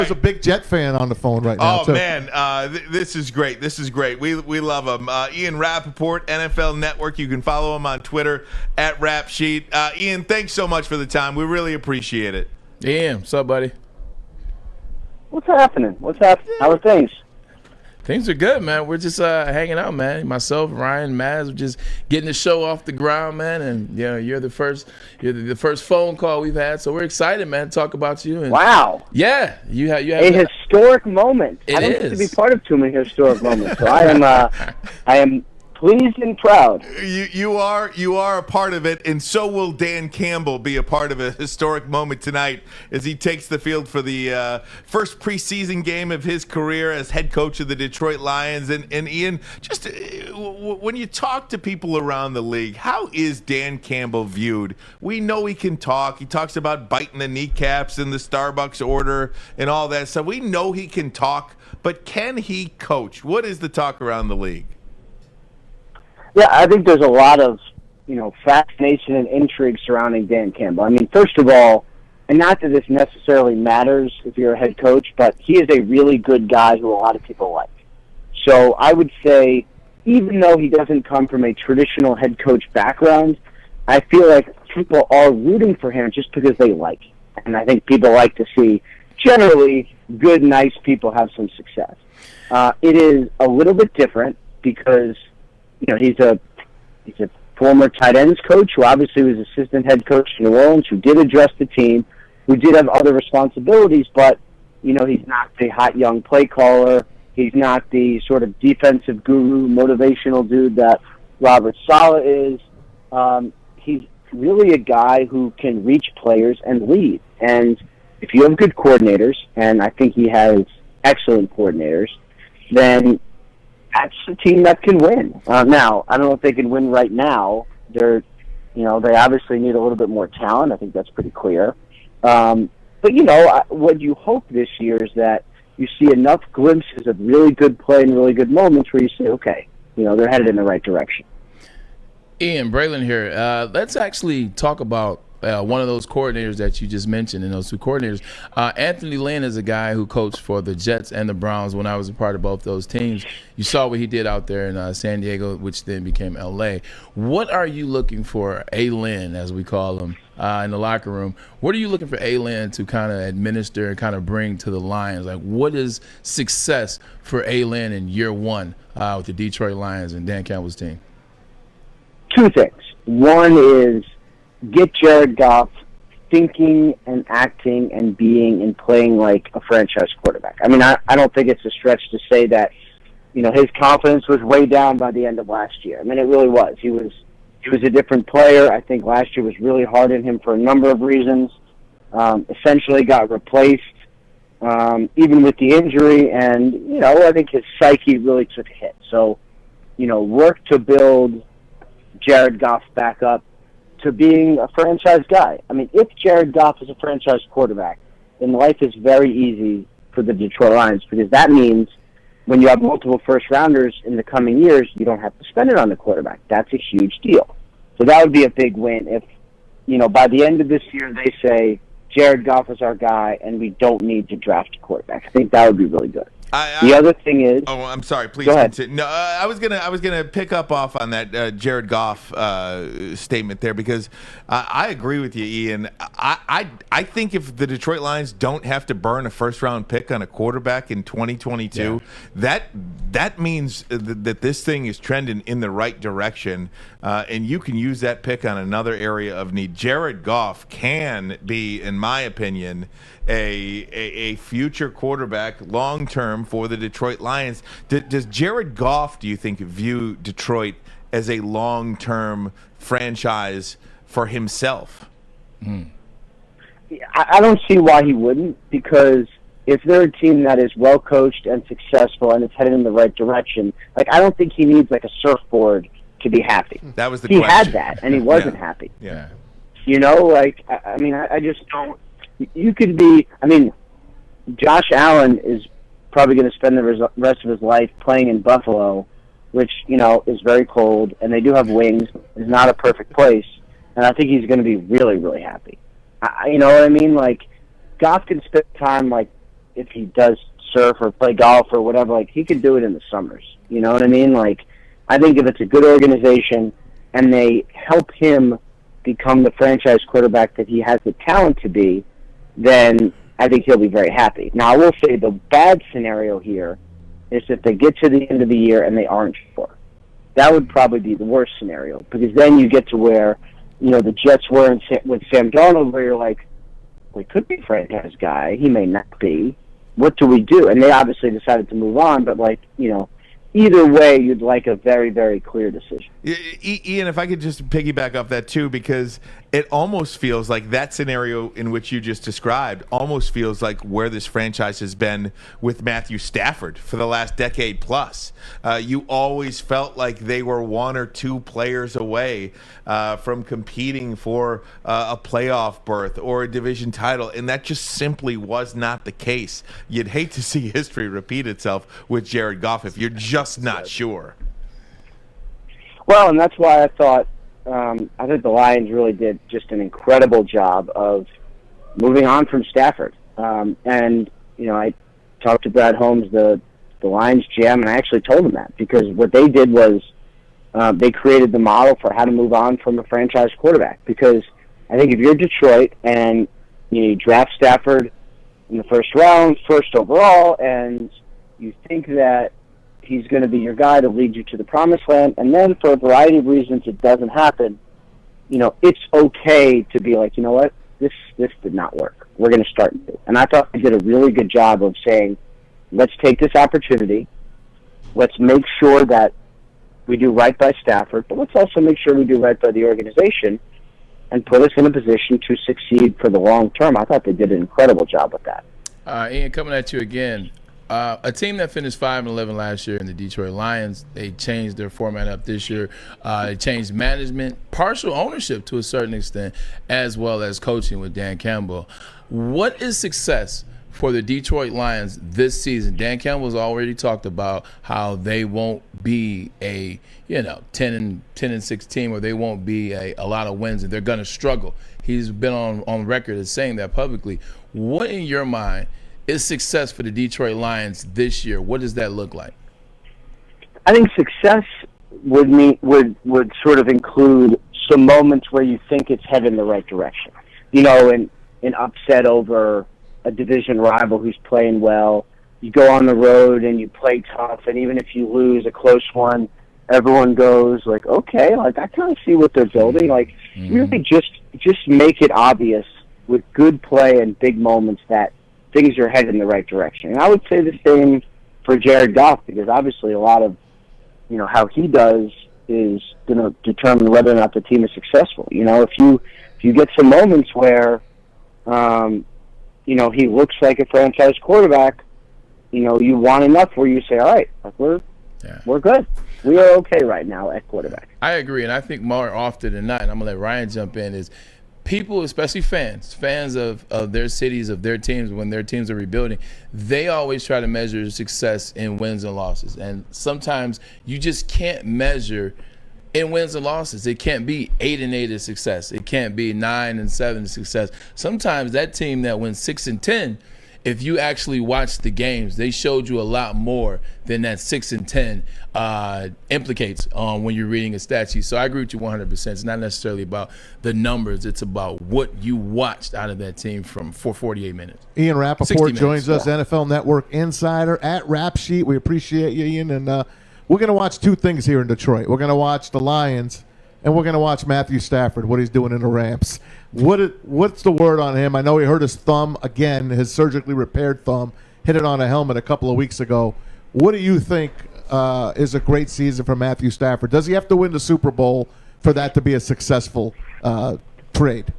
There's a big Jet fan on the phone right now. Oh, man, this is great. This is great. We love him. Ian Rapoport, NFL Network. You can follow him on Twitter at RapSheet. Ian, thanks so much for the time. We really appreciate it. Ian, what's up, buddy? What's happening? How are things? Things are good, man. We're just hanging out, man. Myself, Ryan, Maz, we're just getting the show off the ground, man. And you're the first phone call we've had, so we're excited, man, to talk about you. And wow. Yeah, you have a historic moment. I don't get to be part of too many historic moments, so I am pleased and proud. You are a part of it, and so will Dan Campbell be a part of a historic moment tonight as he takes the field for the first preseason game of his career as head coach of the Detroit Lions. And Ian, just when you talk to people around the league, how is Dan Campbell viewed? We know he can talk. He talks about biting the kneecaps and the Starbucks order and all that stuff. We know he can talk, but can he coach? What is the talk around the league? Yeah, I think there's a lot of, fascination and intrigue surrounding Dan Campbell. I mean, first of all, and not that this necessarily matters if you're a head coach, but he is a really good guy who a lot of people like. So I would say, even though he doesn't come from a traditional head coach background, I feel like people are rooting for him just because they like him. And I think people like to see, generally, good, nice people have some success. It is a little bit different because he's a former tight ends coach who obviously was assistant head coach in New Orleans, who did address the team, who did have other responsibilities, but, he's not the hot young play caller. He's not the sort of defensive guru, motivational dude that Robert Saleh is. He's really a guy who can reach players and lead. And if you have good coordinators, and I think he has excellent coordinators, then that's a team that can win. Now, I don't know if they can win right now. They obviously need a little bit more talent. I think that's pretty clear. But what you hope this year is that you see enough glimpses of really good play and really good moments where you say, okay, they're headed in the right direction. Ian, Braylon here. Let's actually talk about one of those coordinators that you just mentioned, and those two coordinators. Anthony Lynn is a guy who coached for the Jets and the Browns when I was a part of both those teams. You saw what he did out there in San Diego, which then became L.A. What are you looking for, A-Lynn, as we call him, in the locker room? What are you looking for A-Lynn to kind of administer and kind of bring to the Lions? Like, what is success for A-Lynn in year one with the Detroit Lions and Dan Campbell's team? Two things. One is get Jared Goff thinking and acting and being and playing like a franchise quarterback. I mean, I don't think it's a stretch to say that, his confidence was way down by the end of last year. I mean, it really was. He was a different player. I think last year was really hard on him for a number of reasons. Essentially got replaced, even with the injury, and, I think his psyche really took a hit. So, work to build Jared Goff back up to being a franchise guy. I mean, if Jared Goff is a franchise quarterback, then life is very easy for the Detroit Lions, because that means when you have multiple first-rounders in the coming years, you don't have to spend it on the quarterback. That's a huge deal. So that would be a big win if, by the end of this year they say, Jared Goff is our guy and we don't need to draft a quarterback. I think that would be really good. The other thing is... Oh, I'm sorry. Please go ahead. Continue. No, I was gonna pick up off on that Jared Goff statement there, because I agree with you, Ian. I think if the Detroit Lions don't have to burn a first-round pick on a quarterback in 2022, that means that this thing is trending in the right direction, and you can use that pick on another area of need. Jared Goff can be, in my opinion, a future quarterback long term for the Detroit Lions. Does Jared Goff, do you think, view Detroit as a long term franchise for himself? I don't see why he wouldn't, because if they're a team that is well coached and successful and it's headed in the right direction, I don't think he needs a surfboard to be happy. That was the question. He had that and he wasn't happy. Yeah. I just don't. You could be, Josh Allen is probably going to spend the rest of his life playing in Buffalo, which, is very cold, and they do have wings. It's not a perfect place, and I think he's going to be really, really happy. You know what I mean? Goff can spend time, if he does surf or play golf or whatever, like, he could do it in the summers. You know what I mean? Like, I think if it's a good organization and they help him become the franchise quarterback that he has the talent to be, then I think he'll be very happy. Now, I will say the bad scenario here is if they get to the end of the year and they aren't sure. That would probably be the worst scenario, because then you get to where, the Jets were with Sam Darnold, where you're like, well, he could be a franchise guy. He may not be. What do we do? And they obviously decided to move on, but, either way, you'd like a very, very clear decision. Ian, if I could just piggyback off that too, because it almost feels like that scenario in which you just described almost feels like where this franchise has been with Matthew Stafford for the last decade plus. You always felt like they were one or two players away from competing for a playoff berth or a division title, and that just simply was not the case. You'd hate to see history repeat itself with Jared Goff if you're just not sure. Well, and that's why I thought I think the Lions really did just an incredible job of moving on from Stafford. I talked to Brad Holmes, the Lions GM, and I actually told him that, because what they did was they created the model for how to move on from a franchise quarterback. Because I think if you're Detroit and you draft Stafford in the first round, first overall, and you think that he's going to be your guy to lead you to the promised land, and then for a variety of reasons it doesn't happen, it's okay to be like, you know what, this did not work. We're going to start new. And I thought they did a really good job of saying, let's take this opportunity, let's make sure that we do right by Stafford, but let's also make sure we do right by the organization and put us in a position to succeed for the long term. I thought they did an incredible job with that. Ian, coming at you again. A team that finished 5-11 last year in the Detroit Lions, they changed their format up this year. They changed management, partial ownership to a certain extent, as well as coaching with Dan Campbell. What is success for the Detroit Lions this season? Dan Campbell's already talked about how they won't be a 10-6 team, or they won't be a lot of wins, and they're going to struggle. He's been on record as saying that publicly. What, in your mind, is success for the Detroit Lions this year? What does that look like? I think success would sort of include some moments where you think it's headed in the right direction. An upset over a division rival who's playing well. You go on the road and you play tough, and even if you lose a close one, everyone goes like, okay, like, I kind of see what they're building. Like, really just make it obvious with good play and big moments that things are headed in the right direction. And I would say the same for Jared Goff, because obviously a lot of, how he does is going to determine whether or not the team is successful. If you get some moments where, he looks like a franchise quarterback, you want enough where you say, all right, like, we're good. We are okay right now at quarterback. I agree, and I think more often than not, and I'm going to let Ryan jump in, is people, especially fans of their cities, of their teams, when their teams are rebuilding, they always try to measure success in wins and losses. And sometimes you just can't measure in wins and losses. It can't be 8-8 is success. It can't be 9-7 is success. Sometimes that team that wins 6-10, if you actually watch the games, they showed you a lot more than that 6-10 implicates when you're reading a stat sheet. So I agree with you 100%. It's not necessarily about the numbers. It's about what you watched out of that team for 48 minutes. Ian Rapoport joins us, NFL Network insider at Rap Sheet. We appreciate you, Ian. And we're going to watch two things here in Detroit. We're going to watch the Lions, and we're going to watch Matthew Stafford, what he's doing in the Rams. What's the word on him? I know he hurt his thumb again, his surgically repaired thumb, hit it on a helmet a couple of weeks ago. What do you think is a great season for Matthew Stafford? Does he have to win the Super Bowl for that to be a successful trade?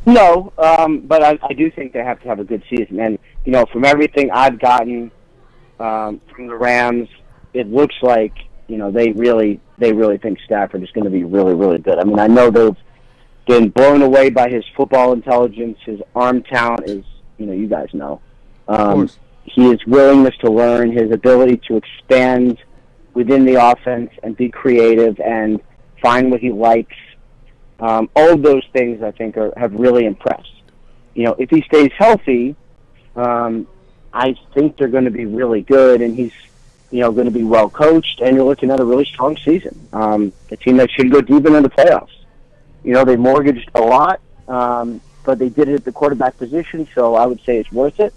No, but I do think they have to have a good season. And, from everything I've gotten from the Rams, it looks like, they really think Stafford is going to be really, really good. I mean, I know they've been blown away by his football intelligence. His arm talent is, you guys know. His willingness to learn, his ability to expand within the offense and be creative and find what he likes. All of those things, I think, have really impressed. If he stays healthy, I think they're going to be really good, and he's, going to be well coached, and you're looking at a really strong season. A team that should go deep into the playoffs. They mortgaged a lot, but they did it at the quarterback position, so I would say it's worth it.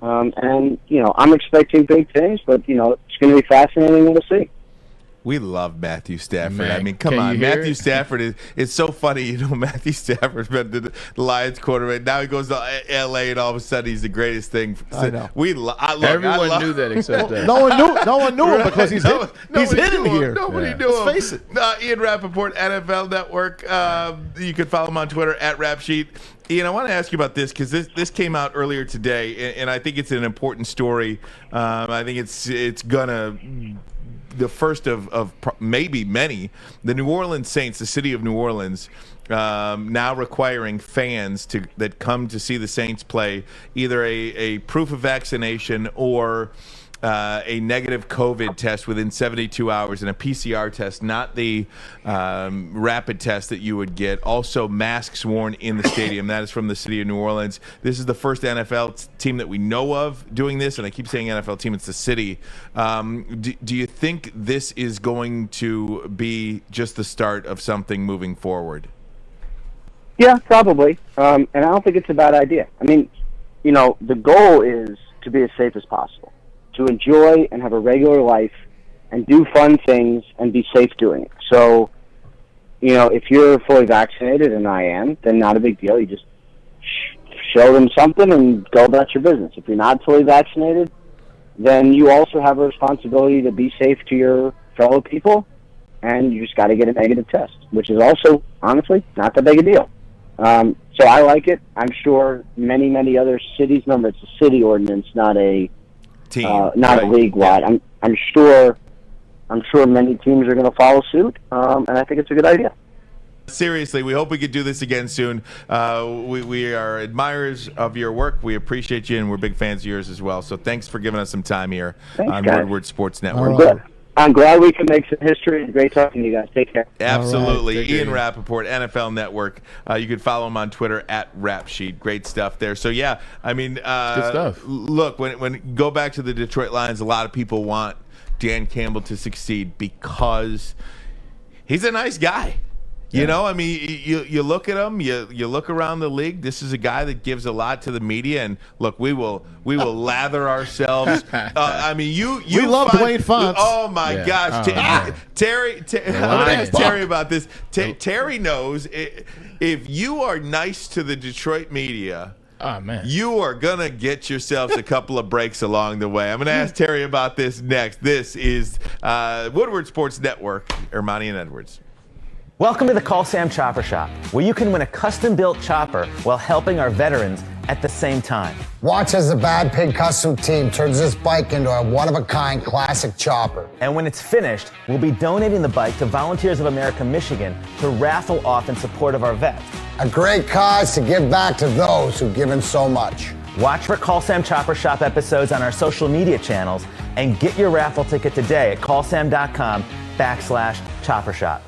And I'm expecting big things, but it's going to be fascinating, and we'll see. We love Matthew Stafford. Man, I mean, come can on. you hear Matthew it? Stafford is so funny. Matthew Stafford's been the Lions quarterback. Now he goes to L.A. and all of a sudden he's the greatest thing. I know. Everyone knew that except us. No one knew him because he's hidden here. Nobody Yeah. knew him. Let's face it. Ian Rapoport, NFL Network. You can follow him on Twitter at RapSheet. Ian, I want to ask you about this because this came out earlier today, and I think it's an important story. I think it's gonna. The first of maybe many, the New Orleans Saints, the city of New Orleans, now requiring fans that come to see the Saints play either a proof of vaccination or a negative COVID test within 72 hours and a PCR test, not the rapid test that you would get. Also, masks worn in the stadium. That is from the city of New Orleans. This is the first NFL team that we know of doing this, and I keep saying NFL team, it's the city. Do you think this is going to be just the start of something moving forward? Yeah, probably. And I don't think it's a bad idea. I mean, the goal is to be as safe as possible, to enjoy and have a regular life and do fun things and be safe doing it. So, if you're fully vaccinated, and I am, then not a big deal. You just show them something and go about your business. If you're not fully vaccinated, then you also have a responsibility to be safe to your fellow people, and you just got to get a negative test, which is also, honestly, not that big a deal. So I like it. I'm sure many, many other cities, remember, it's a city ordinance, not a Team, not a league-wide. Yeah. I'm sure many teams are going to follow suit, and I think it's a good idea. Seriously, we hope we could do this again soon. We are admirers of your work. We appreciate you, and we're big fans of yours as well. So thanks for giving us some time here on guys. Woodward Sports Network. All right. I'm glad we can make some history. It's great talking to you guys. Take care. Absolutely. All right. Ian Rapoport, NFL Network. You can follow him on Twitter at RapSheet. Great stuff there. So, yeah, I mean, Good stuff. Look, when go back to the Detroit Lions, a lot of people want Dan Campbell to succeed because he's a nice guy. I mean, you look at him, you look around the league. This is a guy that gives a lot to the media, and look, we will lather ourselves. I mean, we love Dwayne Fonts. Oh my Yeah. gosh, Oh, Terry, I'm gonna ask Terry about this. Terry knows if you are nice to the Detroit media, Oh, man. you are going to get yourselves a couple of breaks along the way. I'm going to ask Terry about this next. This is Woodward Sports Network, Ermanni and Edwards. Welcome to the Call Sam Chopper Shop, where you can win a custom-built chopper while helping our veterans at the same time. Watch as the Bad Pig Custom Team turns this bike into a one-of-a-kind classic chopper. And when it's finished, we'll be donating the bike to Volunteers of America Michigan to raffle off in support of our vets. A great cause to give back to those who've given so much. Watch for Call Sam Chopper Shop episodes on our social media channels and get your raffle ticket today at callsam.com/chopper shop.